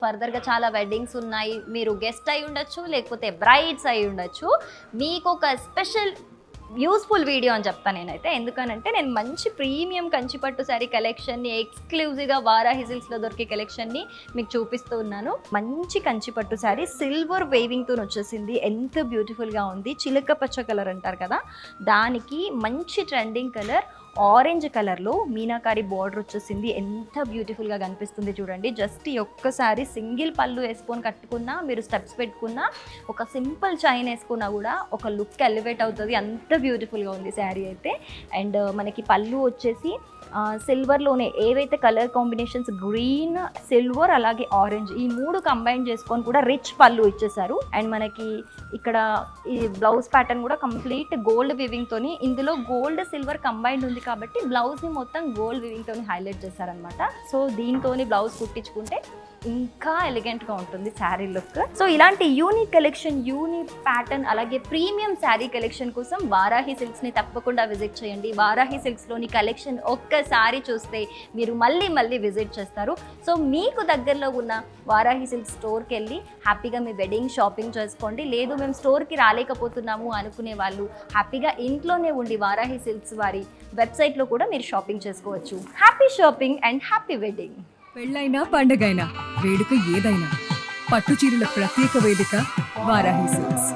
ఫర్దర్‌గా చాలా వెడ్డింగ్స్ ఉన్నాయి. మీరు గెస్ట్ అయి ఉండొచ్చు, లేకపోతే బ్రైడ్స్ అయి ఉండొచ్చు. మీకొక స్పెషల్ యూస్‌ఫుల్ వీడియో అని చెప్తా నేనైతే. ఎందుకనంటే నేను మంచి ప్రీమియం కంచిపట్టు శారీ కలెక్షన్‌ని ఎక్స్‌క్లూజివ్‌గా వారాహి సిల్క్స్‌లో దొరికే కలెక్షన్‌ని మీకు చూపిస్తూ ఉన్నాను. మంచి కంచిపట్టు శారీ సిల్వర్ వేవింగ్‌తోని వచ్చేసింది. ఎంత బ్యూటిఫుల్‌గా ఉంది. చిలక పచ్చ కలర్ అంటారు కదా! దానికి మంచి ట్రెండింగ్ కలర్ ఆరెంజ్ కలర్లో మీనాకారి బార్డర్ వచ్చేసింది. ఎంత బ్యూటిఫుల్గా కనిపిస్తుంది చూడండి. జస్ట్ ఈ ఒక్కసారి సింగిల్ పళ్ళు వేసుకొని కట్టుకున్నా, మీరు స్టెప్స్ పెట్టుకున్నా, ఒక సింపుల్ చైన్ వేసుకున్నా కూడా ఒక లుక్ ఎలివేట్ అవుతుంది. అంత బ్యూటిఫుల్గా ఉంది శారీ అయితే. అండ్ మనకి పళ్ళు వచ్చేసి సిల్వర్లోనే ఏవైతే కలర్ కాంబినేషన్స్ గ్రీన్, సిల్వర్ అలాగే ఆరెంజ్ ఈ మూడు కంబైన్ చేసుకొని కూడా రిచ్ పళ్ళు ఇచ్చేసారు. అండ్ మనకి ఇక్కడ ఈ బ్లౌజ్ ప్యాటర్న్ కూడా కంప్లీట్ గోల్డ్ వివింగ్తోని, ఇందులో గోల్డ్ సిల్వర్ కంబైన్డ్ ఉంది కాబట్టి బ్లౌజ్ని మొత్తం గోల్డ్ వివింగ్తోని హైలైట్ చేశారనమాట. సో దీంతోని బ్లౌజ్ కుట్టించుకుంటే ఇంకా ఎలిగెంట్గా ఉంటుంది శారీ లుక్. సో ఇలాంటి యూనిక్ కలెక్షన్, యూనిక్ ప్యాటర్న్ అలాగే ప్రీమియం శారీ కలెక్షన్ కోసం వారాహి సిల్క్స్ని తప్పకుండా విజిట్ చేయండి. వారాహి సిల్క్స్లోని కలెక్షన్ ఒక్కసారి చూస్తే మీరు మళ్ళీ మళ్ళీ విజిట్ చేస్తారు. సో మీకు దగ్గరలో ఉన్న వారాహి సిల్క్స్ స్టోర్కి వెళ్ళి హ్యాపీగా మీ వెడ్డింగ్ షాపింగ్ చేసుకోండి. లేదు మేము స్టోర్కి రాలేకపోతున్నాము అనుకునే వాళ్ళు హ్యాపీగా ఇంట్లోనే ఉండి వారాహి సిల్క్స్ వారి వెబ్సైట్లో కూడా మీరు షాపింగ్ చేసుకోవచ్చు. Happy shopping and happy wedding. పెళ్ళైనా పండగైనా వేడుక ఏదైనా పట్టు చీరల ప్రత్యేక వేదిక వారాహి సిల్క్స్.